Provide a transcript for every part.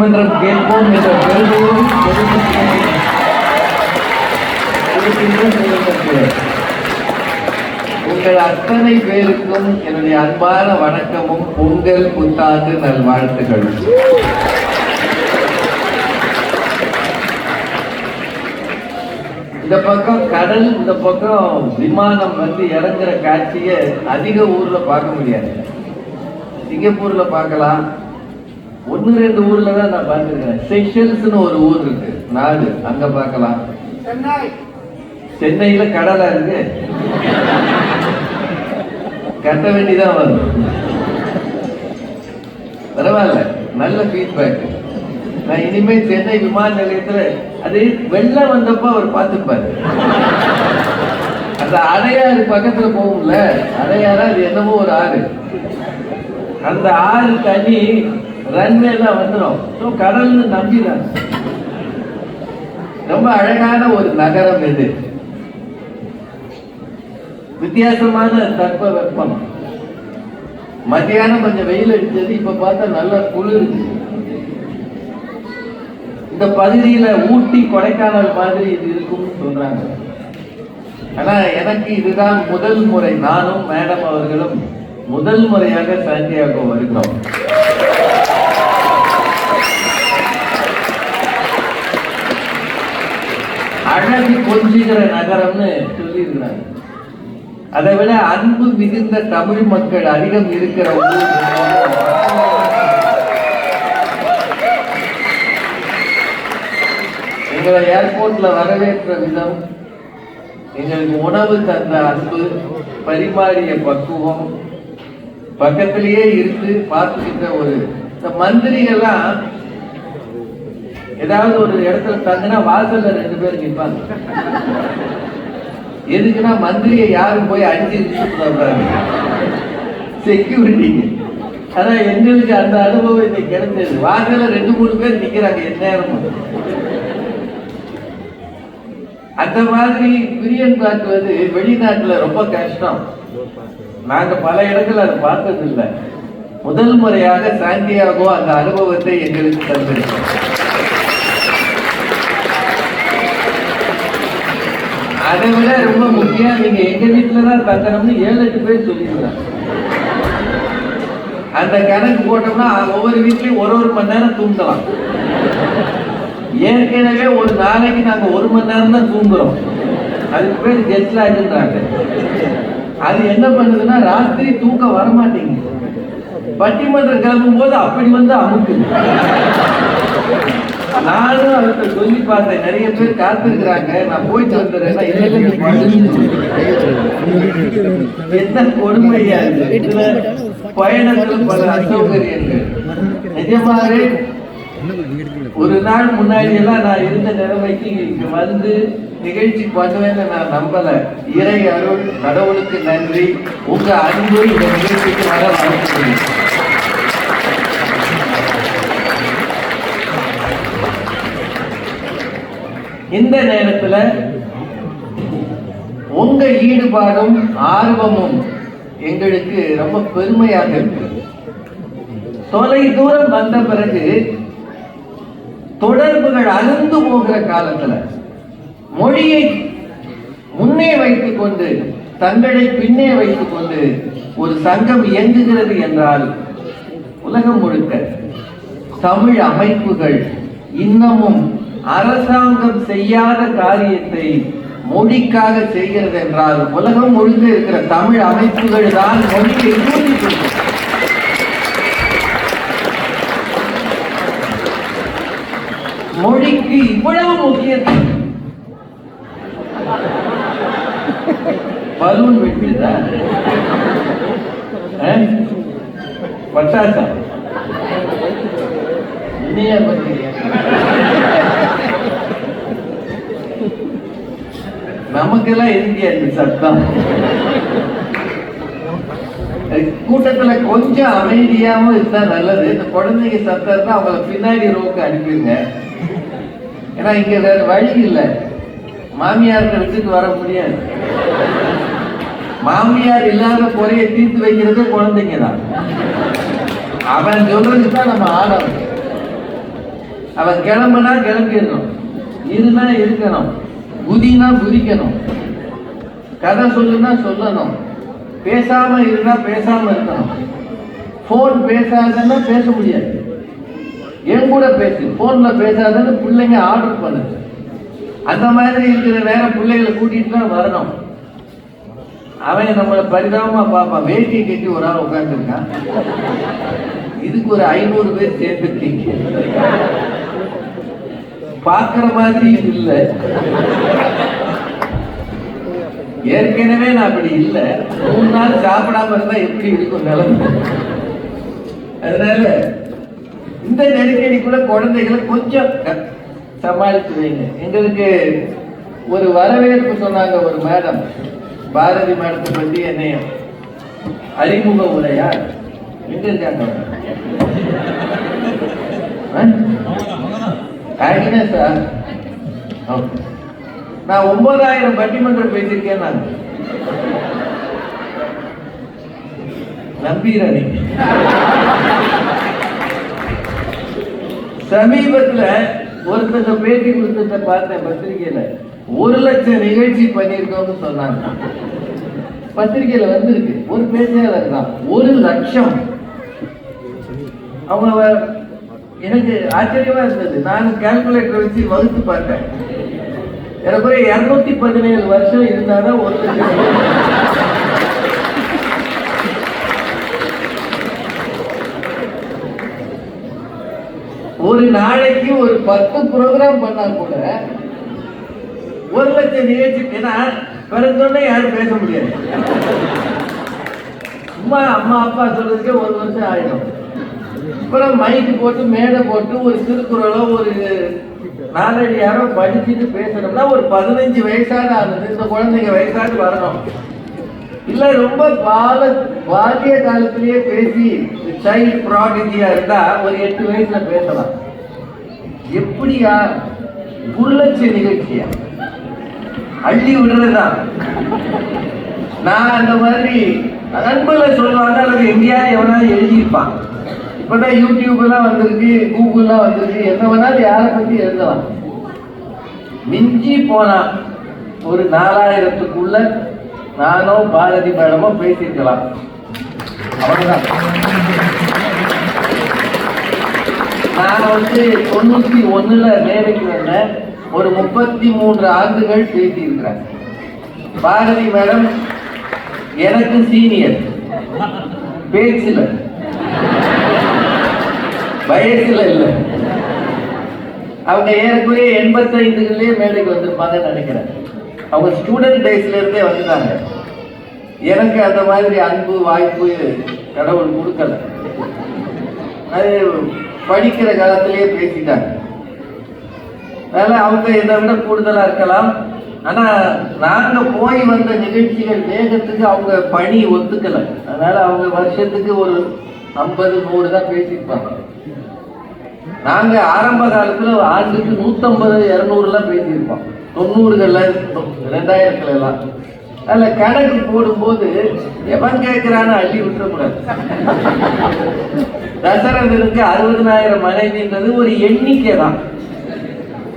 மன்றம் கேட்போம் என்ற பெருமையோடு உங்கள் அத்தனை பேருக்கும் என்னுடைய அன்பான வணக்கமும் பொங்கல் புத்தாண்டு நல்வாழ்த்துக்கள். இந்த பக்கம் கடல், இந்த பக்கம் விமானம் வந்து இறங்குற காட்சியை அதிக ஊர்ல பார்க்க முடியாது. சிங்கப்பூர்ல பார்க்கலாம், ஒன்னு ரெண்டு ஊர்ல தான் நான் பார்த்துருக்கேன். செஷல்ஸ்னு ஒரு ஊர் இருக்கு, நாடு, அங்க பார்க்கலாம். சென்னையில கடலா இருக்கு, கட்ட வேண்டிதான் வரும். பரவாயில்ல, நல்ல ஃபீட்பேக். நான் இனிமே சென்னை விமான நிலையத்துல அது வெள்ளம் வந்தப்ப அவர் பார்த்துப்பாரு. அந்த அடையாறு பக்கத்துல போகும்ல, அடையாறு அது என்னமோ ஒரு ஆறு, அந்த ஆறு தண்ணி ரன்வேலாம் வந்துடும். கடல்னு நம்பிதான். ரொம்ப அழகான ஒரு நகரம் இது. வித்தியாசமான தட்ப வெப்பம். மத்தியானம் கொஞ்சம் வெயில் அடிச்சது, இப்ப பார்த்தா நல்லா குளிர். இந்த பகுதியில ஊட்டி கொடைக்கானல் மாதிரி இது இருக்கும்னு சொல்றாங்க. ஆனா எனக்கு இதுதான் முதல் முறை. நானும் மேடம் அவர்களும் முதல் முறையாக சாண்டியாகோ வருகிறோம். அழகு கொஞ்சுகிற நகரம்னு சொல்லியிருக்கிறாங்க. அதை விட அன்பு மிகுந்த தமிழ் மக்கள் அதிகம் இருக்கிற ஊர். எங்களை ஏர்போர்ட்ல வரவேற்ற விதம், எங்களுக்கு உணவு தந்த அன்பு, பரிமாறிய பக்குவம், பக்கத்திலேயே இருந்து பார்த்துக்கிட்ட ஒரு மந்திரிகள்லாம் ஏதாவது ஒரு இடத்துல தங்கினா வாசல்ல ரெண்டு பேர் நிற்பாங்க. எதுக்குன்னா மந்திரியை யாரும் போய் அடிச்சு செக்யூரிட்டி. ஆனா எங்களுக்கு அந்த அனுபவம் இன்னைக்கு கிடைச்சது. வாசல்ல ரெண்டு மூணு பேர் நிக்கிறாங்க எந்நேரமும். அந்த மாதிரி பிரியன் காட்டுவது வெளிநாட்டுல ரொம்ப கஷ்டம். நாங்க பல இடத்துல அதை பார்த்தது இல்லை. முதல் முறையாக சாண்டியாகோ அந்த அனுபவத்தை எங்களுக்கு தந்திருக்கோம். அதை விட ரொம்ப முக்கியம், நீங்க எங்க வீட்டுலதான் தங்கணும்னு 7-8 பேர் சொல்லிடுறாங்க. அந்த கணக்கு போட்டோம்னா ஒவ்வொரு வீட்லயும் ஒரு மணி நேரம் தூங்கலாம். ஏற்கனவே ஒரு நாளைக்கு நாங்க 1 மணி நேரம் தான் தூங்குறோம். அதுக்கு பேர் ஜெட் லாக்ன்றாங்க. அது என்ன பண்ணுதுன்னா ராத்திரி தூக்கம் வரமாட்டேங்குது. பட்டிமன்றம் கிளம்பும் போது அப்படி வந்து அமுக்குது. நானும் அவர்கிட்ட சொல்லி பார்த்தேன், நிறைய பேர் காத்திருக்கிறாங்க, நான் போயிட்டு வந்துடுறேன். என்ன கொடுமையா இருக்கு. இதுல பயணங்கள் பல அசௌகரியங்கள். நிஜமாவே ஒரு நாள் முன்னாடி எல்லாம் நான் இருந்த நிலைமைக்கு இங்க வந்து நிகழ்ச்சி பண்ணுவேன்னு நான் நம்பல. இறை அருள், கடவுளுக்கு நன்றி. உங்க அன்பு இந்த நிகழ்ச்சிக்கு வர வாழ்த்துக்கிறேன். இந்த நேரத்துல உங்க ஈடுபாடும் ஆர்வமும் எங்களுக்கு ரொம்ப பெருமையாக இருக்கு. தொலை தூரம் வந்த பிறகு தொடர்புகள் அழுந்து போகிற காலத்துல மொழியை முன்னே வைத்துக் கொண்டு தங்களை பின்னே வைத்துக் கொண்டு ஒரு சங்கம் இயங்குகிறது என்றால் உலகம் முழுக்க தமிழ் அமைப்புகள் இன்னமும் அரசாங்கம் செய்யாத காரியத்தை மொழிக்காக செய்கிறது என்றால் உலகம் முழுக்க இருக்கிற தமிழ் அமைப்புகள் தான் மொழியை ஊட்டி. மொழிக்கு இவ்வளவு முக்கியத்துவம். பலூன் வெட்டிதா பட்டாசா இனியா பத்திரியா? நமக்கெல்லாம் எதுக்கு அந்த சத்தம்? கூட்டத்துல கொஞ்சம் அமைதியாவும் இருந்தா நல்லது. இந்த குழந்தைங்க சத்தம் தான் அவங்களை பின்னாடி ரோக்கு அனுப்பிடுங்க. ஏன்னா இங்க வேற வழி இல்லை. மாமியார் விட்டுட்டு வர முடியாது. மாமியார் இல்லாத குறையை தீர்த்து வைக்கிறது குழந்தைங்க தான். அவன் சொல்றதுக்கு தான் நம்ம ஆடணும். அவன் கிளம்புனா கிளம்பிடணும், இருந்தா இருக்கணும், குதினா குதிக்கணும், கதை சொல்லுனா சொல்லணும், பேசாம இருந்தா பேசாம இருக்கணும். போன் பேசாதன்னா பேச முடியாது. என் கூட பேசு, போன்ல பேசாதன்னு பிள்ளைங்க ஆர்டர் பண்ணுது. அந்த மாதிரி இருக்கிற நேரம் பிள்ளைகளை கூட்டிட்டு தான் வரணும். அவன் நம்மளை பரிதாபமா பார்ப்பான். வேட்டியை கட்டி ஒரு ஆள் உட்கார்ந்துருக்கான், இதுக்கு ஒரு 500 பேர் சேர்ந்துருக்கீங்க, பார்க்கிற மாதிரி இல்லை. ஏற்கனவே நான் அப்படி இல்லை, 3 நாள் சாப்பிடாம இருந்தா எப்படி இருக்கும் நிலைமை. அதனால இந்த நெருக்கடி கூட குழந்தைகளை கொஞ்சம் சமாளித்து வைங்க. எங்களுக்கு ஒரு வரவேற்பு சொன்னாங்க ஒரு மேடம், பாரதி மேடத்தை பற்றி என்னைய அறிமுக உரையா எங்க இருக்காங்க சார். நான் 9000 பட்டிமன்றம் பேசியிருக்கேன். நான் நம்பீரணி சமீபத்துல ஒருத்தர் பேட்டி கொடுத்தத பார்த்தேன் பத்திரிகையில. 1 லட்சம் நிகழ்ச்சி பண்ணியிருக்கோம்னு சொன்னாங்க. பத்திரிகையில வந்திருக்கு, ஒரு பேச்சாளர் தான் 1 லட்சம். அவங்க எனக்கு ஆச்சரியமா இருந்தது. நான் கால்குலேட்டர் வச்சு வகுத்து பார்த்தேன். எனக்கு 217 வருஷம் இருந்தாதான் 1 லட்சம். ஒரு நாளைக்கு ஒரு 10 ப்ரோக்ராம் பண்ணா கூட 1 லட்சம் நிகழ்ச்சி. ஏன்னா பிறந்தோடனே யாரும் பேச முடியாது. சும்மா அம்மா அப்பா சொல்றதுக்கே 1 வருஷம் ஆயிடும். அப்புறம் மைக்கு போட்டு மேடை போட்டு ஒரு திருக்குறளோ ஒரு 4 அடி யாரோ படிச்சுட்டு பேசணும்னா ஒரு 15 வயசான ஆகுது. இந்த குழந்தைங்க வயசாக வரணும். இல்ல ரொம்ப பாலிய காலத்திலேயே பேசி சைல்ட் ப்ராடிஜியா இருந்தா ஒரு 8 வயசுல பேசலாம். எப்படியா 1 லட்சம் நிகழ்ச்சியா அள்ளி விடுறதுதான். நான் அந்த மாதிரி நண்பர்ல சொல்லுவாங்க, அல்லது எங்கேயாவது எவனாவது எழுதியிருப்பான். இப்பதான் யூடியூப் எல்லாம் வந்திருக்கு, கூகுள்லாம் வந்திருக்கு, என்ன வேணாலும் யாரை பத்தி எழுதலாம். மிஞ்சி போனா ஒரு 4000த்துக்குள்ள நானோ பாரதி மேடமோ பேசியிருக்கலாம். அவ்வளவுதான். நான் 91ல வேலைக்கு வந்தேன். ஒரு 33 ஆண்டுகள் பேசியிருக்கிறேன். பாரதி மேடம் எனக்கு சீனியர், பேச்சுல வயசுல இல்லை. அவங்க ஏறக்குறைய 85லேயே மேடைக்கு வந்திருப்பாங்கன்னு நினைக்கிறேன். அவங்க ஸ்டூடெண்ட் டேஸ்ல இருந்தே வந்துட்டாங்க. எனக்கு அந்த மாதிரி அன்பு வாய்ப்பு கடவுள் கொடுக்கல. அது படிக்கிற காலத்திலேயே பேசிட்டாங்க. அதனால அவங்க இதை விட கூடுதலா இருக்கலாம். ஆனா நாங்க போய் வந்த நிகழ்ச்சிகள் வேகத்துக்கு அவங்க பணி ஒத்துக்கல. அதனால அவங்க வருஷத்துக்கு ஒரு 50-100 தான் பேசியிருப்பாங்க. நாங்க ஆரம்ப காலத்துல ஆண்டுக்கு 150-200 பேசியிருப்போம். 90கள்ல 2000த்துல எல்லாம். அதுல கணக்கு போடும்போது எவன் கேட்கிறான்னு அள்ளி விட்டுறக்கூடாது. தசரதனுக்கு 60,000 மனைவின்றது ஒரு எண்ணிக்கை தான்.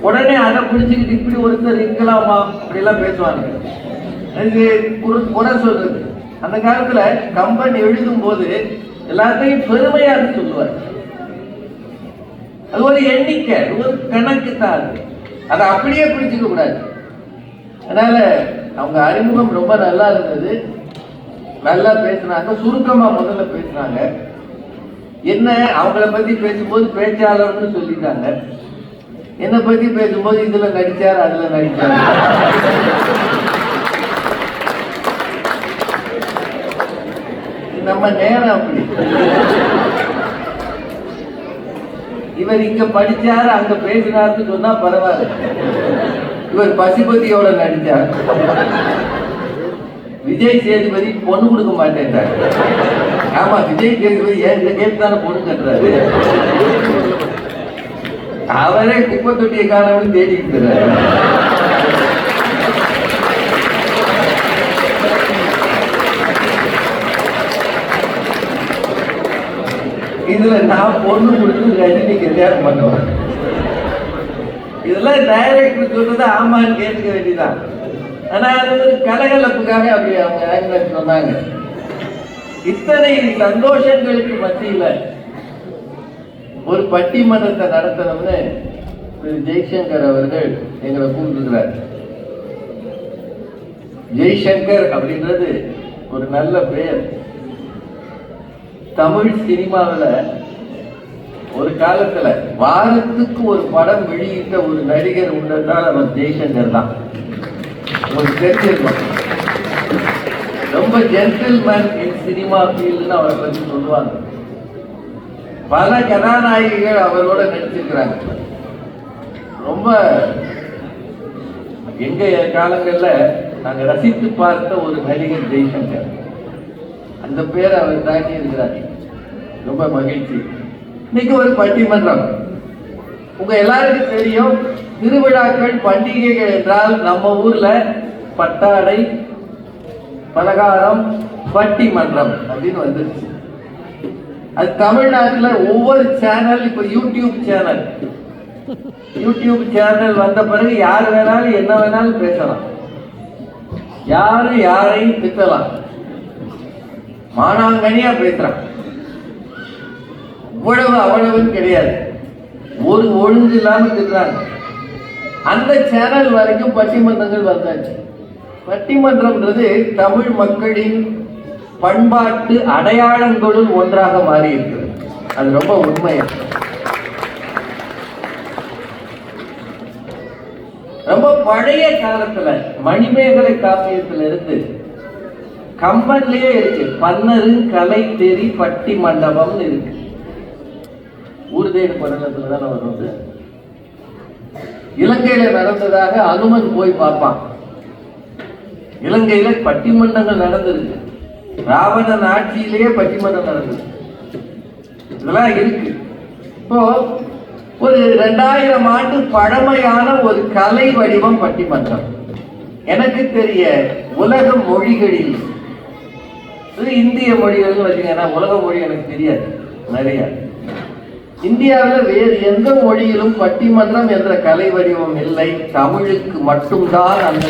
உடனே அதை பிடிச்சுக்கிட்டு இப்படி ஒருத்தர் இருக்கலாமா அப்படிலாம் பேசுவாங்க. எனக்கு குறை சொல்றது. அந்த காலத்துல கம்பன் எழுதும் போது எல்லாத்தையும் பெருமையாக சொல்லுவார். அது ஒரு எண்ணிக்கை, ஒரு கணக்கு தான். அதை அப்படியே பிடிச்சுக்க கூடாது. அதனால அவங்க அறிமுகம் ரொம்ப நல்லா இருந்தது. நல்லா பேசினாங்க. சுருக்கமா முதல்ல பேசினாங்க. என்ன அவங்கள பத்தி பேசும்போது பேச்சாளர்னு சொல்லிட்டாங்க. என்னை பத்தி பேசும்போது இதுல நடிச்சார், அதுல நடிச்சார். நம்ம நேரம் அப்படி. இவர் இங்க படிச்சாரு, அங்க பேசினார்னு சொன்னா பரவாயில்ல. இவர் பசுபதியோட நடிச்சார். விஜய் சேதுபதி பொண்ணு கொடுக்க மாட்டேன்றார். ஆமா, விஜய் சேதுபதி இந்த கேட்டு தானே பொண்ணு கட்டுறாரு. அவரே குப்பை தொட்டியை காணவனு தேடிட்டு இருக்கிறாரு. இதுல நான் பொண்ணு கொடுத்து ரஜினி கல்யாணம் பண்ணுவேன். இதெல்லாம் டைரக்டர் சொல்றது ஆமான்னு கேட்க வேண்டியதான். ஆனா அது ஒரு கலகலப்புக்காக அப்படி அவங்க ஆக்டர் சொன்னாங்க. இத்தனை சந்தோஷங்களுக்கு மத்தியில ஒரு பட்டிமன்றத்தை நடத்தணும்னு திரு ஜெய்சங்கர் அவர்கள் எங்களை கூப்பிட்டுக்கிறார். ஜெய்சங்கர் அப்படின்றது ஒரு நல்ல பெயர். தமிழ் சினிமாவில் ஒரு காலத்துல வாரத்துக்கு ஒரு படம் வெளியிட்ட ஒரு நடிகர் உண்டால் அவர் ஜெய்சங்கர் தான். உங்களுக்கு தெரிஞ்சிருக்கும். ரொம்ப ஜென்டில்மேன் இன் சினிமா ஃபீல்டுன்னு அவரை பற்றி சொல்லுவாங்க. பல கதாநாயகிகள் அவரோட நடிச்சிருக்கிறாங்க. ரொம்ப எங்க காலங்கள்ல நாங்க ரசித்து பார்த்த ஒரு நடிகர் ஜெய்சங்கர். அந்த பேரை அவர் தாண்டி இருக்கிறார். ரொம்ப மகிழ்ச்சி. இன்னைக்கு ஒரு பட்டிமன்றம். உங்க எல்லாருக்கும் தெரியும், திருவிழாக்கள் பண்டிகைகள் என்றால் நம்ம ஊர்ல பட்டாடை, பலகாரம், பட்டிமன்றம் அப்படின்னு வந்துருச்சு. அது தமிழ்நாட்டில் ஒவ்வொரு சேனல், இப்ப யூடியூப் சேனல் வந்த பிறகு யார் வேணாலும் என்ன வேணாலும் பேசலாம், யாரும் யாரையும் திட்டலாம், மானாங்கனியா பேசுறான். இவ்வளவு அவ்வளவுன்னு கிடையாது, ஒரு ஒழுங்கு இல்லாம திட்டுறாங்க. அந்த சேனல் வரைக்கும் பட்டிமன்றங்கள் வந்தாச்சு. பட்டிமன்றம்ன்றது தமிழ் மக்களின் பண்பாட்டு அடையாளங்களுள் ஒன்றாக மாறி இருக்கிறது. அது ரொம்ப உண்மையா. ரொம்ப பழைய காலத்துல மணிமேகலை காப்பியத்துல இருந்து கம்பன்லயே இருக்கு, பன்னரு கலை தெரி பட்டி மண்டபம்னு இருக்கு. ஊர்தேடு படலத்துல தானே வருது. இலங்கையில நடந்ததாக அனுமன் போய் பார்ப்பான். இலங்கையில பட்டிமன்றங்கள் நடந்திருக்கு. ராவணன் ஆட்சியிலேயே பட்டிமன்றம் நடந்தது. இதெல்லாம் இருக்கு. இப்போ ஒரு 2000 ஆண்டு பழமையான ஒரு கலை வடிவம் பட்டிமன்றம். எனக்கு தெரிய உலக மொழிகளில், இந்திய மொழிகள் வச்சுங்கன்னா உலக மொழி எனக்கு தெரியாது நிறைய. இந்தியாவில் வேறு எந்த மொழியிலும் பட்டிமன்றம் என்ற கலை வடிவம் இல்லை. தமிழுக்கு மட்டும்தான் அந்த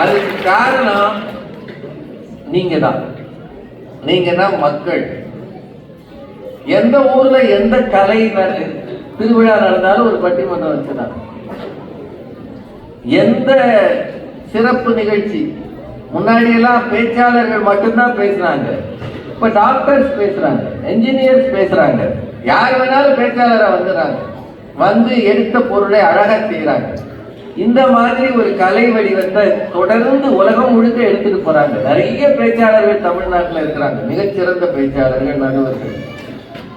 அதுக்கு காரணம் நீங்க தான் மக்கள். எந்த ஊர்ல எந்த கலை திருவிழா நடந்தாலும் ஒரு பட்டிமன்றம் வச்சுதான். எந்த சிறப்பு நிகழ்ச்சி, முன்னாடி எல்லாம் பேச்சாளர்கள் மட்டும்தான் பேசுறாங்க, இப்ப டாக்டர்ஸ் பேசுறாங்க, என்ஜினியர்ஸ் பேசுறாங்க, யார் வேணாலும் பேச்சாளரா வந்துடுறாங்க, வந்து எடுத்த பொருளை அழகா செய்யறாங்க. இந்த மாதிரி ஒரு கலை வடிவத்தை தொடர்ந்து உலகம் முழுக்க எடுத்துட்டு போறாங்க. நிறைய பேச்சாளர்கள் தமிழ்நாட்டில் இருக்கிறாங்க, மிகச்சிறந்த பேச்சாளர்கள், நடுவர்கள்.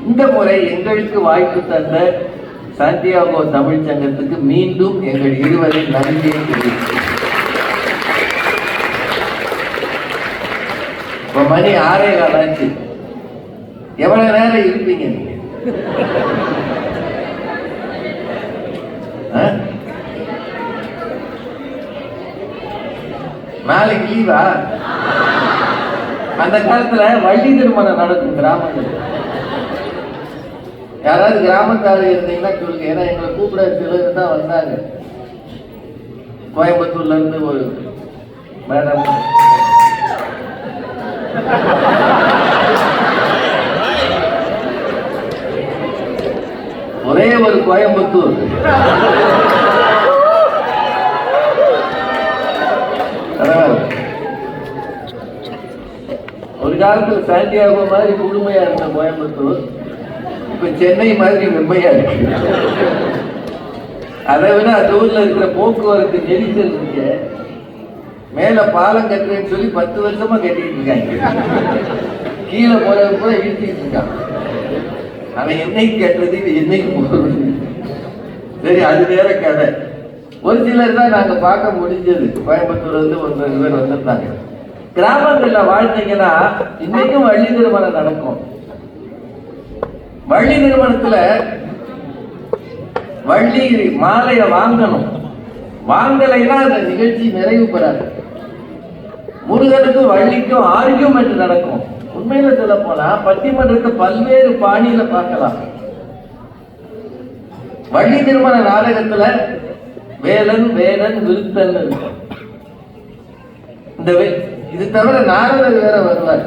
இந்த முறை எங்களுக்கு வாய்ப்பு தந்த சாண்டியாகோ தமிழ் சங்கத்துக்கு மீண்டும் எங்கள் இருவரின் நன்றியை தெரிவிக்கிறேன். இப்ப மணி 6:15 ஆச்சு. எவ்வளவு நேரம் இருப்பீங்க நீங்க? நாளைக்கு லீவா? அந்த காலத்துல வள்ளி திருமணம் நடக்கும் கிராமத்தில். யாராவது கிராமத்தாரு இருந்தீங்கன்னா சொல்லுங்க. ஏன்னா எங்களை கூப்பிட சிலர் தான் வந்தாங்க. கோயம்புத்தூர்ல இருந்து ஒரு மேடம், ஒரே ஒரு கோயம்புத்தூர். ஒரு காலத்துல சாண்டியாகோ மாதிரி முழுமையா இருந்த கோயம்புத்தூர் இப்ப சென்னை மாதிரி வெம்மையா இருக்கு. அதை விட அந்த ஊர்ல இருக்கிற போக்குவரத்து நெரிசல் இருக்கு. மேல பாலம் கட்டுறேன்னு சொல்லி 10 வருஷமா கட்டிட்டு இருக்காங்க. கீழே போறது கூட இழுத்திட்டு இருக்கான். அவன் என்னைக்கு கட்டுறது, இது என்னைக்கு போறது. சரி, அது வேற கதை. ஒரு சிலர் தான் நாங்க பார்க்க முடிஞ்சது. கோயம்புத்தூர்ல இருந்து ஒரு 2 பேர் வந்திருந்தாங்க. கிராமங்கள்ல வாழ்ந்தீங்கன்னா இன்னைக்கும் வள்ளி திருமணம் நடக்கும். வள்ளி திருமணத்துல வள்ளி மாலைய வாங்கணும். வாங்கலைன்னா அந்த நிகழ்ச்சி நிறைவு பெறாது. முருகனுக்கும் வள்ளிக்கும் ஆர்கியூமெண்ட் நடக்கும். உண்மையில சொல்ல போனா பட்டிமன்றத்தை பல்வேறு பாணியில பார்க்கலாம். வள்ளி திருமண நாடகத்துல வேலன் வேலன் விருத்தன் இருக்கும். இந்த இது தவிர நாரதர் வேற வருவார்.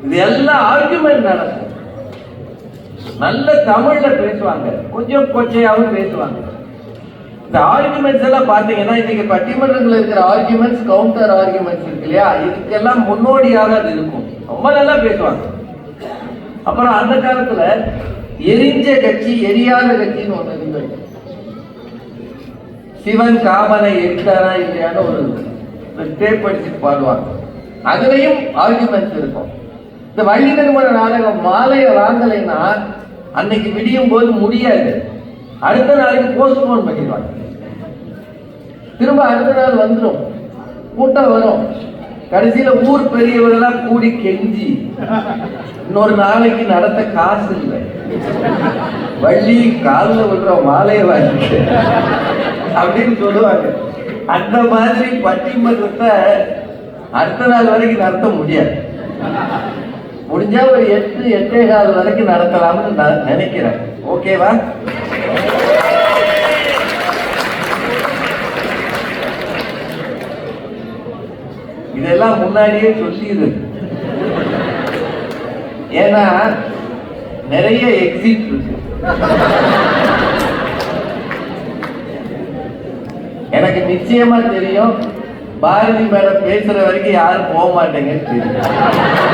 இது எல்லாம் ஆர்குமெண்ட் நடக்கும். நல்ல தமிழ்ல பேசுவாங்க, கொஞ்சம் கொச்சையாவும் பேசுவாங்க. இந்த ஆர்குமெண்ட்ஸ் எல்லாம் பாத்தீங்கன்னா இன்னைக்கு பட்டிமன்றங்கள் இருக்கிற ஆர்குமெண்ட்ஸ், கவுண்டர் ஆர்குமெண்ட்ஸ் இருக்கு இல்லையா, இதுக்கெல்லாம் முன்னோடியாக அது இருக்கும். ரொம்ப நல்லா பேசுவாங்க. அப்புறம் அந்த காலத்துல எரிஞ்ச கட்சி எரியாத கட்சின்னு ஒண்ணு இருந்தது. சிவன் காமனை எரித்தாரா இல்லையான்னு ஒரு டேப் படிச்சு பாடுவாங்க. அதுலயும் ஆர்குமெண்ட்ஸ் இருக்கும். இந்த வள்ளி திருமண நாடகம் மாலையை வாங்கலைன்னா அன்னைக்கு விடியும் போது முடியாது, அடுத்த நாளைக்கு போஸ்ட்போன் பண்ணிடுவாங்க. திரும்ப அடுத்த நாள் வந்துடும், கூட்டம் வரும். கடைசியில ஊர் பெரியவர்களாம் கூடி கெஞ்சி இன்னொரு நாளைக்கு நடத்த காசு இல்லை, வள்ளி காலில் விடுற மாலையை வாங்கிட்டு அப்படின்னு சொல்லுவாங்க. அந்த மாதிரி பட்டிமன்றத்தை அடுத்த நாள் வரைக்கும் நடத்த முடியாது. முடிஞ்சா ஒரு 8-8:15 வரைக்கும் நடத்தலாம்னு நான் நினைக்கிறேன். ஓகேவா? இதெல்லாம் முன்னாடியே சொல்லிடு. ஏன்னா நிறைய எக்ஸிட் இருக்கு. எனக்கு நிச்சயமா தெரியும், பாரதி மேடம் பேசுற வரைக்கும் யாரும் போக மாட்டேங்கன்னு தெரியும்.